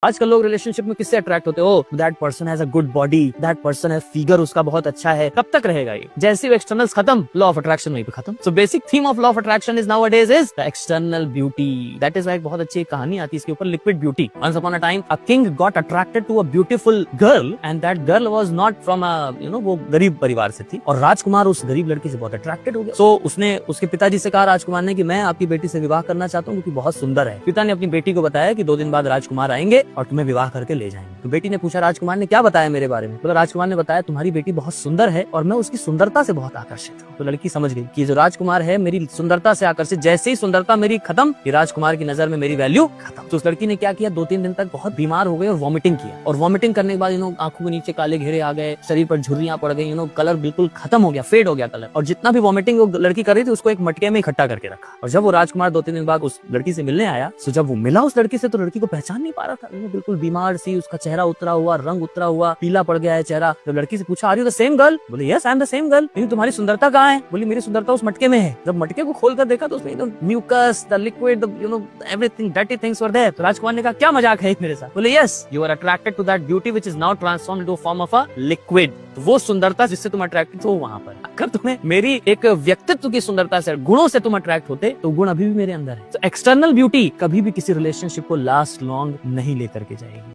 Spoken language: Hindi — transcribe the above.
आजकल लोग रिलेशनशिप में किससे अट्रैक्ट होते हो? That person has a good body, that person है फिगर उसका बहुत अच्छा है। कब तक रहेगा ये? जैसे एक्सटर्नल्स खत्म, लॉ ऑफ अट्रैक्शन वहीं पे खत्म। So basic theme of law of attraction is nowadays is the external beauty. That is why एक बहुत अच्छी कहानी आती है इसके ऊपर, liquid beauty. Once upon a time a king got attracted to a beautiful girl and that girl was not from a वो गरीब परिवार से थी और राजकुमार उस गरीब लड़की से बहुत अट्रैक्टेड हो गया। सो उसने उसके पिताजी से कहा राजकुमार ने कि मैं आपकी बेटी से विवाह करना चाहता हूँ क्योंकि बहुत सुंदर है। पिता ने अपनी बेटी को बताया कि 2 दिन बाद राजकुमार आएंगे और तुम्हें विवाह करके ले जाएंगे। तो बेटी ने पूछा राजकुमार ने क्या बताया मेरे बारे में? तो राजकुमार ने बताया तुम्हारी बेटी बहुत सुंदर है और मैं उसकी सुंदरता से बहुत आकर्षित हूँ। तो लड़की समझ गई कि जो राजकुमार है मेरी सुंदरता से आकर्षित, जैसे ही सुंदरता मेरी खत्म, ये राजकुमार की नजर में मेरी वैल्यू खत्म। तो उस लड़की ने क्या किया, 2-3 दिन तक बहुत बीमार हो गई और वॉमिटिंग किया। और वॉमिटिंग करने के बाद आंखों के नीचे काले घेरे आ गए, शरीर पर झुर्रियां पड़ गई, कलर बिल्कुल खत्म हो गया, फेड हो गया कलर। और जितना भी वॉमिटिंग वो लड़की कर रही थी उसको एक मटके में इकट्ठा करके रखा। और जब वो राजकुमार 2-3 दिन बाद उस लड़की से मिलने आया, तो जब वो मिला उस लड़की से तो लड़की को पहचान नहीं पा रहा था। बिल्कुल बीमार सी, उसका चेहरा उतरा हुआ, रंग उतरा हुआ, पीला पड़ गया है चेहरा। जब लड़की से पूछा are you the same girl? बोले yes I am the same girl. लेकिन तुम्हारी सुंदरता कहाँ है? बोली मेरी सुंदरता उस मटके में है। जब मटके को खोलकर देखा तो उसमें mucus, the liquid, everything dirty things were there. तो राजकुमार ने कहा क्या मजाक है मेरे साथ? बोले yes you are attracted to that beauty which is now transformed into a form of a liquid. तो वो सुंदरता जिससे तुम अट्रैक्टेड हो वहां पर। अगर तुम्हें मेरी एक व्यक्तित्व की सुंदरता से, गुणों से तुम अट्रैक्ट होते तो गुण अभी भी मेरे अंदर है। तो एक्सटर्नल ब्यूटी कभी भी किसी रिलेशनशिप को लास्ट लॉन्ग नहीं लेकर के जाएगी।